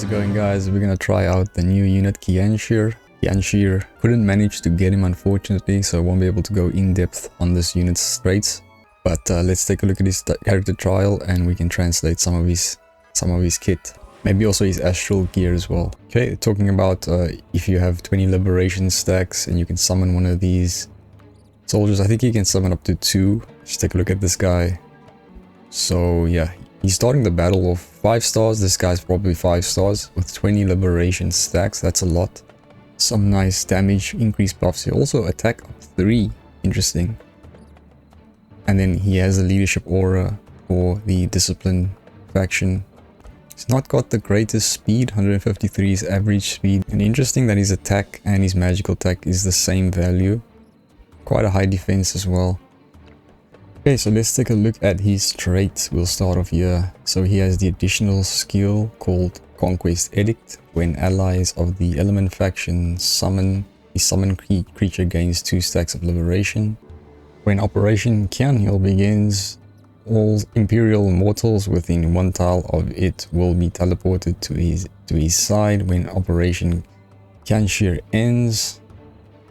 it going, guys? We're gonna try out the new unit Kianshir. Kianshir couldn't manage to get him, unfortunately, so I won't be able to go in depth on this unit's traits. But let's take a look at his character trial and we can translate some of his kit. Maybe also his Astral gear as well. Okay, talking about if you have 20 liberation stacks and you can summon one of these soldiers. I think you can summon up to 2. Just take a look at this guy. So yeah, he's starting the battle of 5 stars. This guy's probably 5 stars with 20 liberation stacks. That's a lot. Some nice damage increase buffs here. Also attack up 3. Interesting. And then he has a leadership aura for the discipline faction. He's not got the greatest speed. 153 is average speed. And interesting that his attack and his magical attack is the same value. Quite a high defense as well. Okay, so let's take a look at his traits. We'll start off here. So he has the additional skill called Conquest Edict. When allies of the element faction summon, the summoned creature gains 2 stacks of liberation. When Operation Kianshir begins, all Imperial mortals within 1 tile of it will be teleported to his side. When Operation Kianshir ends,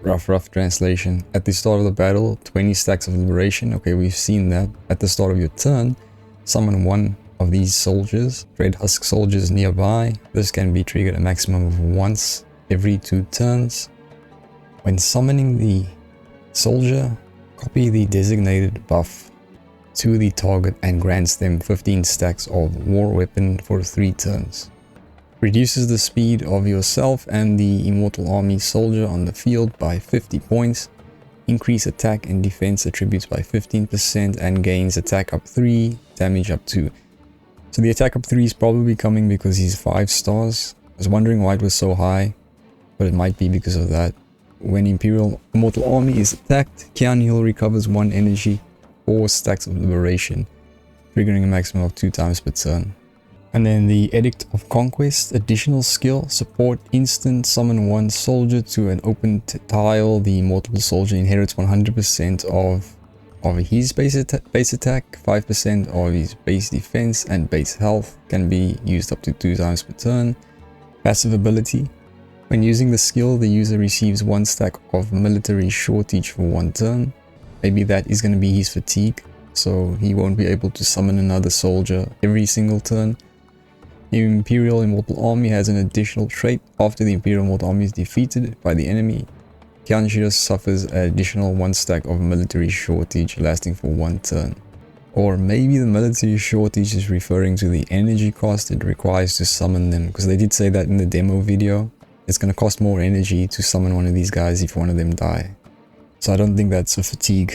rough translation, at the start of the battle, 20 stacks of liberation. Okay, we've seen that. At the start of your turn, summon one of these soldiers, Red Husk soldiers nearby. This can be triggered a maximum of once every 2 turns. When summoning the soldier, copy the designated buff to the target and grants them 15 stacks of war weapon for 3 turns. Reduces the speed of yourself and the Immortal Army soldier on the field by 50 points. Increase attack and defense attributes by 15% and gains attack up 3, damage up 2. So the attack up 3 is probably coming because he's 5 stars. I was wondering why it was so high, but it might be because of that. When Imperial Immortal Army is attacked, Kianshir recovers 1 energy, 4 stacks of liberation, triggering a maximum of 2 times per turn. And then the Edict of Conquest, additional skill, support instant summon 1 soldier to an open tile. The immortal soldier inherits 100% of his base attack, 5% of his base defense, and base health can be used up to 2 times per turn. Passive ability. When using the skill, the user receives 1 stack of military shortage for 1 turn. Maybe that is going to be his fatigue, so he won't be able to summon another soldier every single turn. The Imperial Immortal Army has an additional trait. After the Imperial Immortal Army is defeated by the enemy, Kianshir suffers an additional 1 stack of military shortage lasting for 1 turn. Or maybe the military shortage is referring to the energy cost it requires to summon them, because they did say that in the demo video. It's going to cost more energy to summon one of these guys if one of them die. So I don't think that's a fatigue.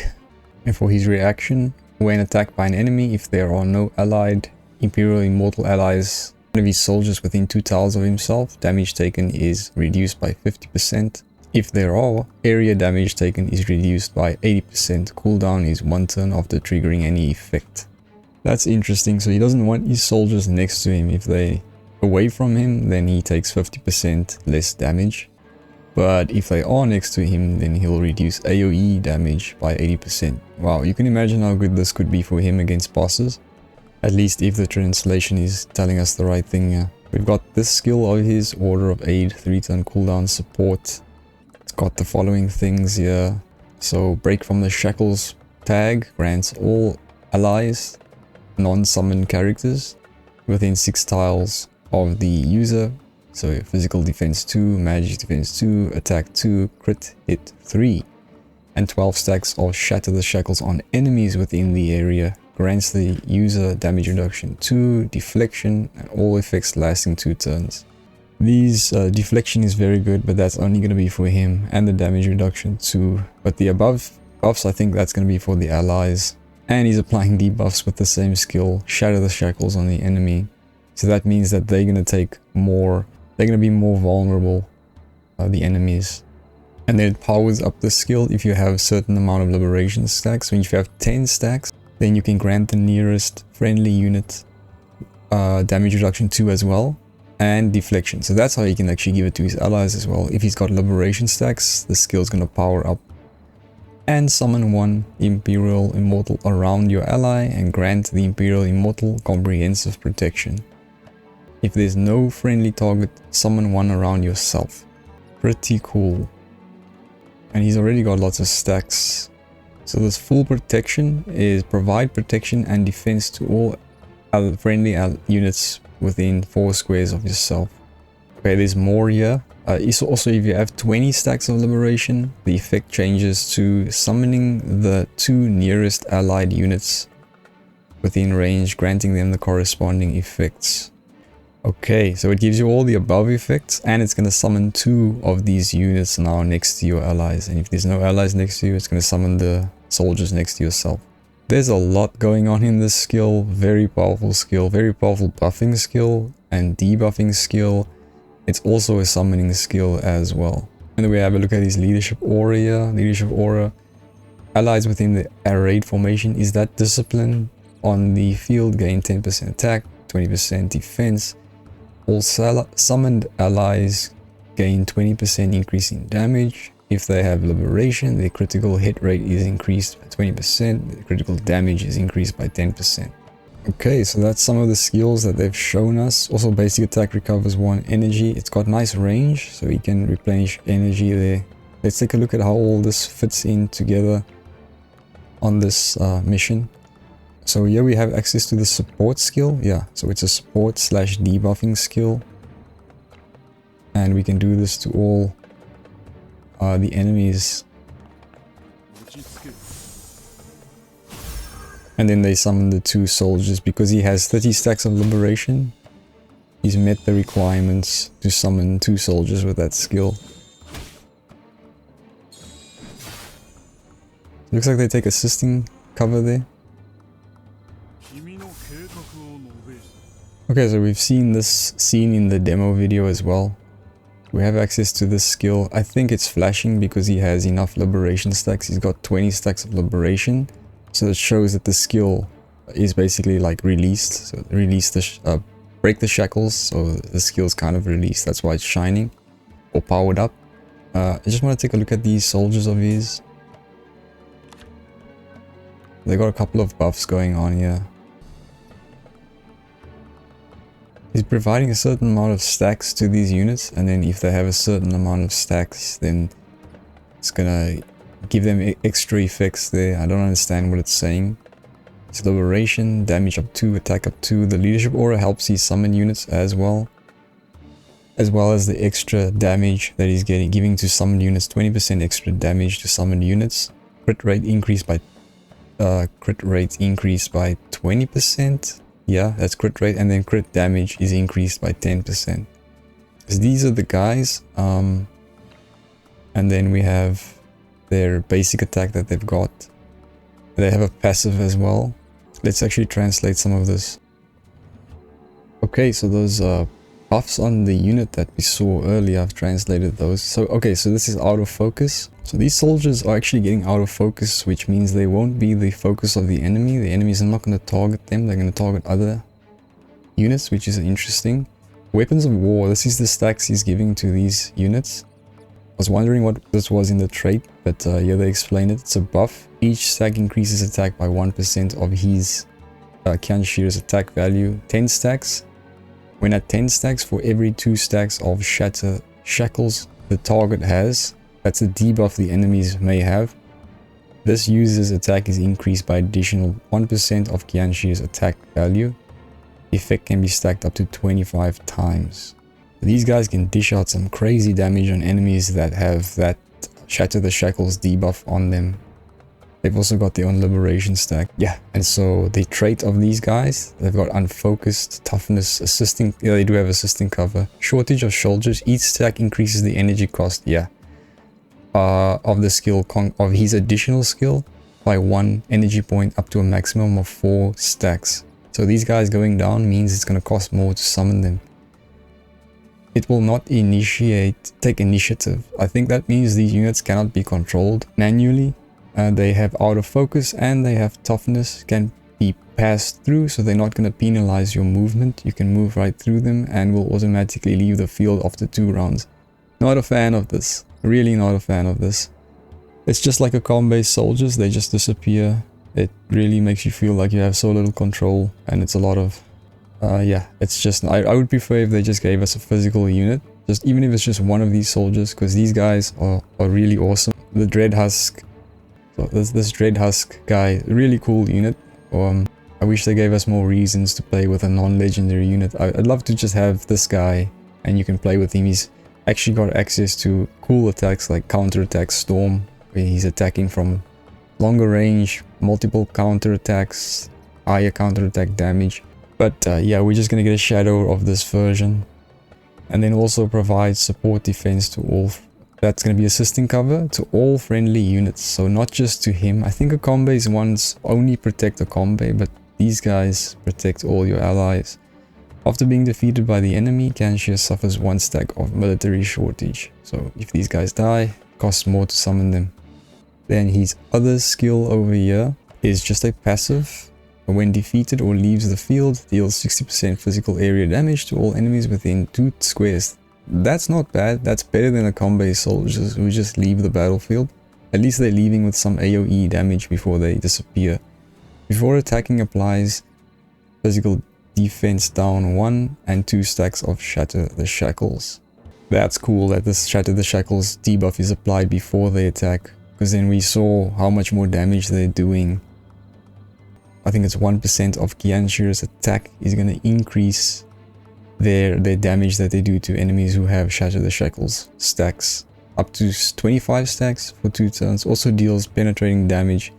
And for his reaction, when attacked by an enemy, if there are no allied Imperial Immortal allies, one of his soldiers within 2 tiles of himself, damage taken is reduced by 50%. If there are, area damage taken is reduced by 80%. Cooldown is 1 turn after triggering any effect. That's interesting. So he doesn't want his soldiers next to him. If they away from him, then he takes 50% less damage. But if they are next to him, then he'll reduce AoE damage by 80%. Wow, you can imagine how good this could be for him against bosses. At least if the translation is telling us the right thing here. We've got this skill of his, Order of Aid, 3 turn cooldown support. It's got the following things here. So break from the shackles tag grants all allies, non-summoned characters within 6 tiles of the user. So physical defense 2, magic defense 2, attack 2, crit hit 3. And 12 stacks of shatter the shackles on enemies within the area. Grants the user damage reduction 2, deflection, and all effects lasting 2 turns. These deflection is very good, but that's only going to be for him, and the damage reduction 2. But the above buffs, I think that's going to be for the allies. And he's applying debuffs with the same skill, shatter the shackles on the enemy. So that means that they're going to take more, they're going to be more vulnerable, the enemies. And then it powers up the skill if you have a certain amount of liberation stacks. So if you have 10 stacks, then you can grant the nearest friendly unit damage reduction 2 as well, and deflection. So that's how he can actually give it to his allies as well. If he's got liberation stacks, the skill is going to power up. And summon 1 Imperial Immortal around your ally and grant the Imperial Immortal comprehensive protection. If there's no friendly target, summon one around yourself. Pretty cool. And he's already got lots of stacks. So this full protection is provide protection and defense to all friendly units within 4 squares of yourself. Okay, there's more here. Also, if you have 20 stacks of liberation, the effect changes to summoning the 2 nearest allied units within range, granting them the corresponding effects. Okay, so it gives you all the above effects, and it's going to summon 2 of these units now next to your allies. And if there's no allies next to you, it's going to summon the soldiers next to yourself. There's a lot going on in this skill. Very powerful skill, very powerful buffing skill and debuffing skill. It's also a summoning skill as well. And then we have a look at his leadership aura here. Leadership aura. Allies within the arrayed formation. Is that discipline? On the field, gain 10% attack, 20% defense. All summoned allies gain 20% increase in damage. If they have liberation, their critical hit rate is increased by 20%. The critical damage is increased by 10%. Okay, so that's some of the skills that they've shown us. Also, basic attack recovers 1 energy. It's got nice range, so you can replenish energy there. Let's take a look at how all this fits in together on this mission. So here we have access to the support skill. Yeah, so it's a support / debuffing skill. And we can do this to all the enemies. And then they summon the 2 soldiers. Because he has 30 stacks of liberation, he's met the requirements to summon 2 soldiers with that skill. Looks like they take assisting cover there. Okay, so we've seen this scene in the demo video as well. We have access to this skill. I think it's flashing because he has enough liberation stacks. He's got 20 stacks of liberation. So that shows that the skill is basically like released. So release the break the shackles. So the skill's kind of released. That's why it's shining or powered up. I just want to take a look at these soldiers of his. They got a couple of buffs going on here. He's providing a certain amount of stacks to these units, and then if they have a certain amount of stacks, then it's gonna give them extra effects there. I don't understand what it's saying. It's liberation, damage up 2, attack up 2. The leadership aura helps he summon units as well as the extra damage that he's giving to summoned units. 20% extra damage to summoned units. Crit rate increased by 20%. Yeah, that's crit rate, and then crit damage is increased by 10%. So these are the guys, and then we have their basic attack that they've got. They have a passive as well. Let's actually translate some of this. Okay, so those buffs on the unit that we saw earlier, I've translated those. So okay, so this is out of focus. So these soldiers are actually getting out of focus, which means they won't be the focus of the enemy. The enemies are not going to target them. They're going to target other units, which is interesting. Weapons of war. This is the stacks he's giving to these units. I was wondering what this was in the trait, but yeah, they explain it. It's a buff. Each stack increases attack by 1% of his Kianshir's attack value. 10 stacks. When at 10 stacks, for every 2 stacks of shackles the target has, that's a debuff the enemies may have. This user's attack is increased by additional 1% of Kianshir's attack value. The effect can be stacked up to 25 times. These guys can dish out some crazy damage on enemies that have that Shatter the Shackles debuff on them. They've also got their own liberation stack. Yeah, and so the trait of these guys, they've got unfocused, toughness, assisting. Yeah, they do have assisting cover. Shortage of soldiers. Each stack increases the energy cost. Yeah. Of the skill, of his additional skill by 1 energy point up to a maximum of 4 stacks. So these guys going down means it's going to cost more to summon them. It will not take initiative. I think that means these units cannot be controlled manually. They have out of focus and they have toughness, can be passed through, so they're not going to penalize your movement. You can move right through them and will automatically leave the field after 2 rounds. Not a fan of this. Really not a fan of this. It's just like a comm-based soldiers, they just disappear. It really makes you feel like you have so little control, and it's a lot of Yeah, it's just, I would prefer if they just gave us a physical unit, just even if it's just one of these soldiers, because these guys are really awesome. The Dread Husk, so this Dread Husk guy, really cool unit. I wish they gave us more reasons to play with a non-legendary unit. I'd love to just have this guy and you can play with him. He's actually got access to cool attacks like counter attack Storm, where he's attacking from longer range, multiple counter attacks, higher counter attack damage. But yeah, we're just gonna get a shadow of this version, and then also provide support defense to all. That's gonna be assisting cover to all friendly units, so not just to him. I think Akombe's ones only protect Akombe, but these guys protect all your allies. After being defeated by the enemy, Kianshir suffers 1 stack of military shortage. So if these guys die, it costs more to summon them. Then his other skill over here is just a passive. When defeated or leaves the field, deals 60% physical area damage to all enemies within 2 squares. That's not bad. That's better than Akombe soldiers who just leave the battlefield. At least they're leaving with some AoE damage before they disappear. Before attacking applies physical defense down 1 and 2 stacks of Shatter the Shackles. That's cool that this Shatter the Shackles debuff is applied before they attack, because then we saw how much more damage they're doing. I think it's 1% of Kianshir's attack is going to increase their damage that they do to enemies who have Shatter the Shackles stacks. Up to 25 stacks for 2 turns. Also deals penetrating damage,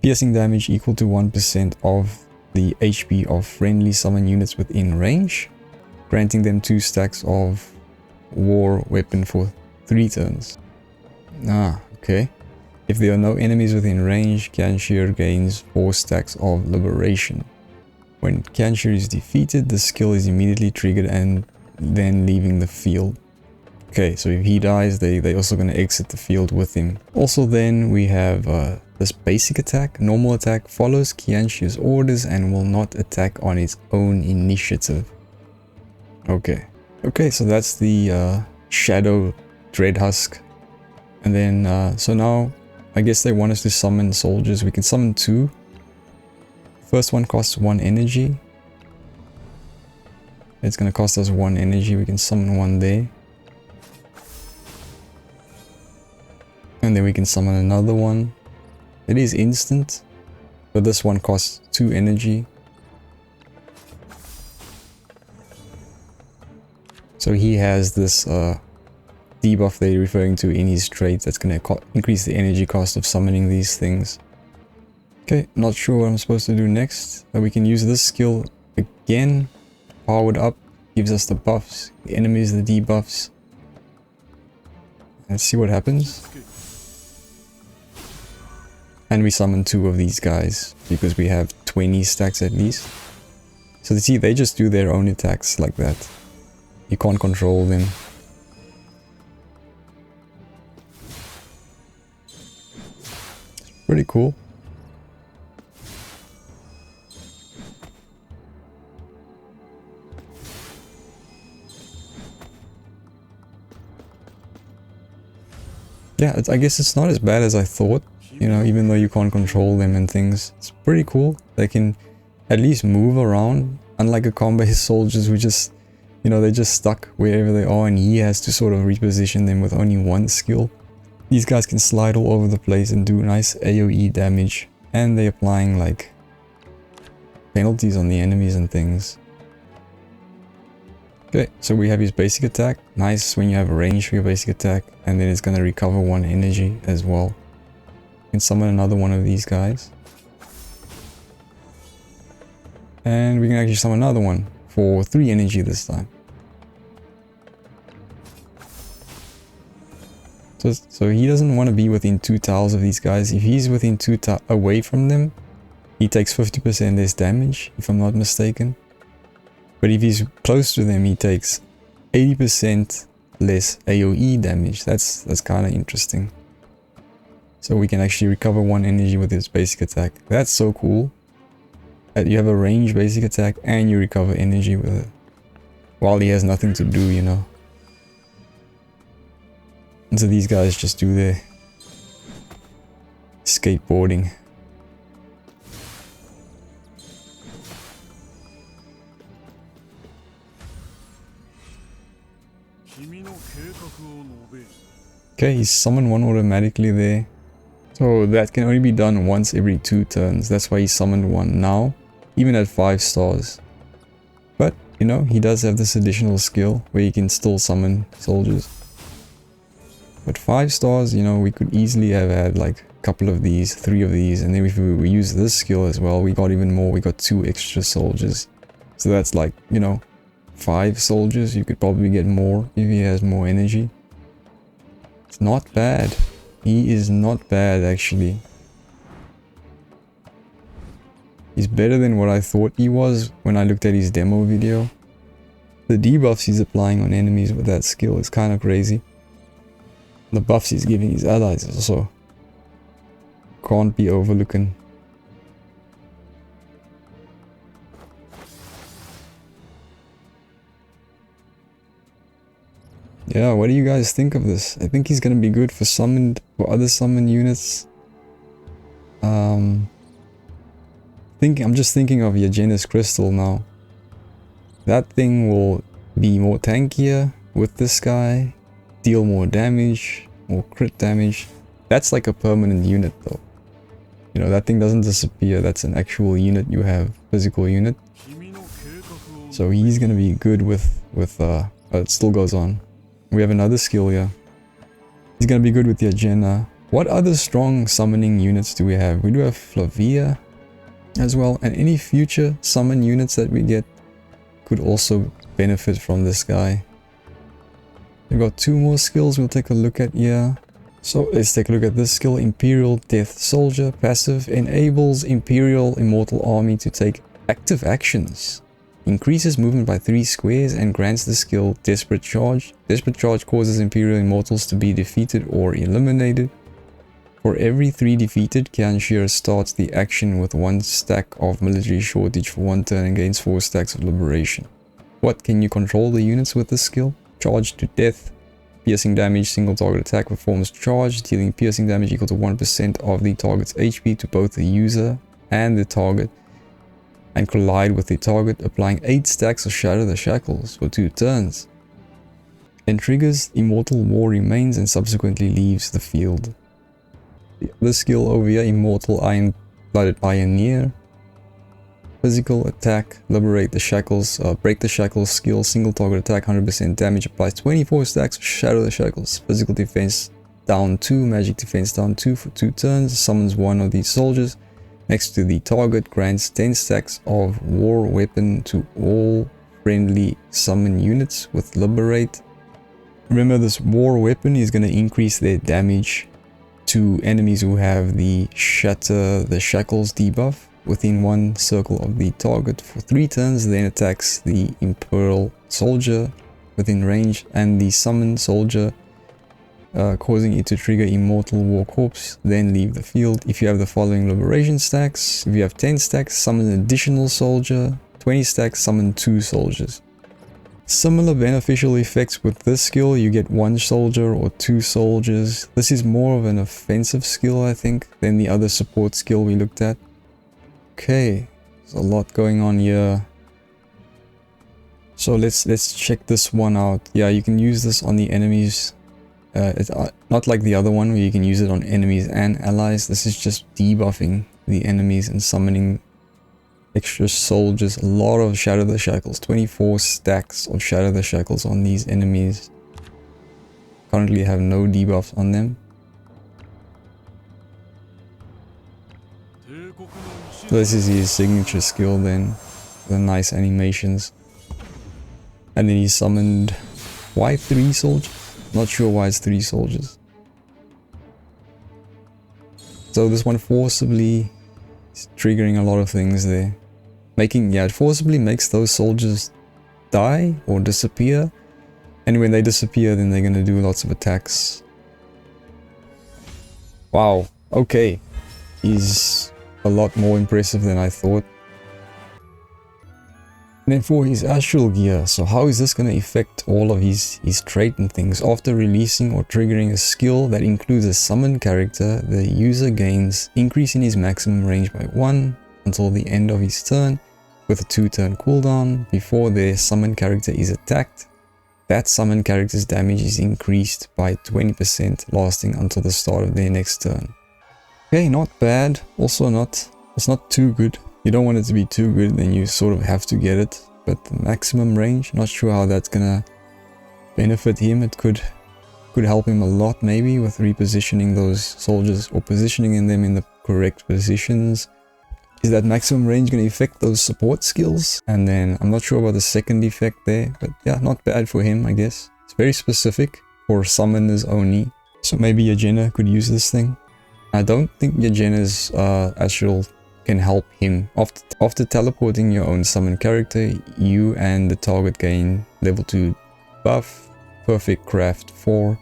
piercing damage equal to 1% of the HP of friendly summon units within range, granting them 2 stacks of war weapon for 3 turns. Ah, okay. If there are no enemies within range, Kianshir gains 4 stacks of liberation. When Kianshir is defeated, the skill is immediately triggered and then leaving the field. Okay, so if he dies, they're also going to exit the field with him. Also then we have this basic attack. Normal attack follows Kianshir's orders and will not attack on its own initiative. Okay. Okay, so that's the Shadow Dread Husk. And then, so now, I guess they want us to summon soldiers. We can summon 2. First one costs 1 energy. It's going to cost us 1 energy. We can summon 1 there. And then we can summon another one. It is instant, but this one costs 2 energy. So he has this debuff they're referring to in his trait that's going to increase the energy cost of summoning these things. Okay, not sure what I'm supposed to do next. But we can use this skill again. Powered up, gives us the buffs, the enemies the debuffs. Let's see what happens. And we summon 2 of these guys because we have 20 stacks at least. So see, they just do their own attacks like that. You can't control them. Pretty cool. Yeah, I guess it's not as bad as I thought, you know, even though you can't control them and things. It's pretty cool. They can at least move around, unlike Akombe's soldiers who just, you know, they're just stuck wherever they are and he has to sort of reposition them with only 1 skill. These guys can slide all over the place and do nice AoE damage, and they're applying like penalties on the enemies and things. Okay, so we have his basic attack. Nice when you have a range for your basic attack, and then it's going to recover 1 energy as well. You can summon another one of these guys. And we can actually summon another one for 3 energy this time. So he doesn't want to be within 2 tiles of these guys. If he's within 2 tiles away from them, he takes 50% less damage, if I'm not mistaken. But if he's close to them, he takes 80% less AoE damage. That's kind of interesting. So we can actually recover 1 energy with his basic attack. That's so cool. That you have a range basic attack and you recover energy with it. While he has nothing to do, you know. And so these guys just do their skateboarding. Okay, he's summoned one automatically there. So that can only be done once every 2 turns. That's why he summoned one now, even at 5 stars. But, you know, he does have this additional skill where he can still summon soldiers. But 5 stars, you know, we could easily have had like a couple of these, 3 of these, and then if we use this skill as well, we got even more. We got 2 extra soldiers. So that's like, you know, 5 soldiers. You could probably get more if he has more energy. It's not bad. He is not bad actually. He's better than what I thought he was when I looked at his demo video. The debuffs he's applying on enemies with that skill is kind of crazy. The buffs he's giving his allies also can't be overlooking. Yeah, what do you guys think of this? I think he's gonna be good for other summoned units. I'm just thinking of Yagena's Crystal now. That thing will be more tankier with this guy, deal more damage, more crit damage. That's like a permanent unit though. You know, that thing doesn't disappear. That's an actual unit you have, physical unit. So he's gonna be good with it still goes on. We have another skill here. He's gonna be good with Yagena. What other strong summoning units do we have? We do have Flavia as well, and any future summon units that we get could also benefit from this guy. We've got 2 more skills we'll take a look at here. So let's take a look at this skill. Imperial Death Soldier. Passive enables Imperial Immortal Army to take active actions. Increases movement by 3 squares and grants the skill Desperate Charge. Desperate Charge causes Imperial Immortals to be defeated or eliminated. For every 3 defeated, Kianshir starts the action with 1 stack of military shortage for 1 turn and gains 4 stacks of liberation. What can you control the units with this skill? Charge to death. Piercing damage, single target attack performs charge, dealing piercing damage equal to 1% of the target's HP to both the user and the target, and collide with the target, applying 8 stacks of Shatter the Shackles for 2 turns. Then triggers Immortal War Remains and subsequently leaves the field. The other skill over here, Immortal Iron-Blooded Pioneer. Physical attack, liberate the shackles, break the shackles skill, single target attack, 100% damage, applies 24 stacks of Shatter the Shackles. Physical defense down 2, magic defense down 2 for 2 turns, summons 1 of these soldiers next to the target, grants 10 stacks of war weapon to all friendly summon units with liberate. Remember, this war weapon is going to increase their damage to enemies who have the Shatter the Shackles debuff within 1 circle of the target for 3 turns, then attacks the Imperial Soldier within range and the summoned soldier, causing it to trigger Immortal War Corpse, then leave the field. If you have the following liberation stacks, if you have 10 stacks, summon an additional soldier, 20 stacks, summon 2 soldiers. Similar beneficial effects with this skill, you get 1 soldier or 2 soldiers. This is more of an offensive skill, I think, than the other support skill we looked at. Okay, there's a lot going on here. So let's check this one out. Yeah, you can use this on the enemies. It's not like the other one where you can use it on enemies and allies. This is just debuffing the enemies and summoning extra soldiers. A lot of Shatter the Shackles. 24 stacks of Shatter the Shackles on these enemies. Currently have no debuffs on them. So this is his signature skill then. The nice animations. And then he summoned... Why 3 soldiers? Not sure why it's 3 soldiers. So this one forcibly is triggering a lot of things there. It forcibly makes those soldiers die or disappear. And when they disappear, then they're going to do lots of attacks. Wow, okay. He's a lot more impressive than I thought. And then for his Astral gear, so how is this going to affect all of his trait and things? After releasing or triggering a skill that includes a summon character, the user gains increase in his maximum range by 1 until the end of his turn, with a 2-turn cooldown before their summon character is attacked. that summon character's damage is increased by 20%, lasting until the start of their next turn. Okay, not bad. Also it's not too good. You don't want it to be too good, then you sort of have to get it. But the maximum range, not sure how that's gonna benefit him. It could help him a lot, maybe, with repositioning those soldiers or positioning them in the correct positions. Is that maximum range going to affect those support skills? And then I'm not sure about the second effect there, but yeah, not bad for him, I guess. It's very specific for summoners only, so maybe Yagena could use this thing. I don't think Yagena's Astral can help him. After teleporting your own summon character, you and the target gain level 2 buff, Perfect Craft 4,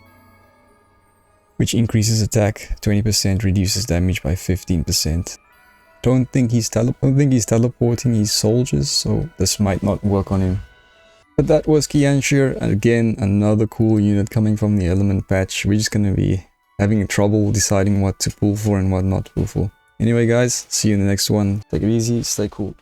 which increases attack 20%, reduces damage by 15%. Don't think he's teleporting his soldiers, so this might not work on him. But that was Kianshir, and again another cool unit coming from the element patch. We're just gonna be having trouble deciding what to pull for and what not to pull for. Anyway guys, see you in the next one. Take it easy, stay cool.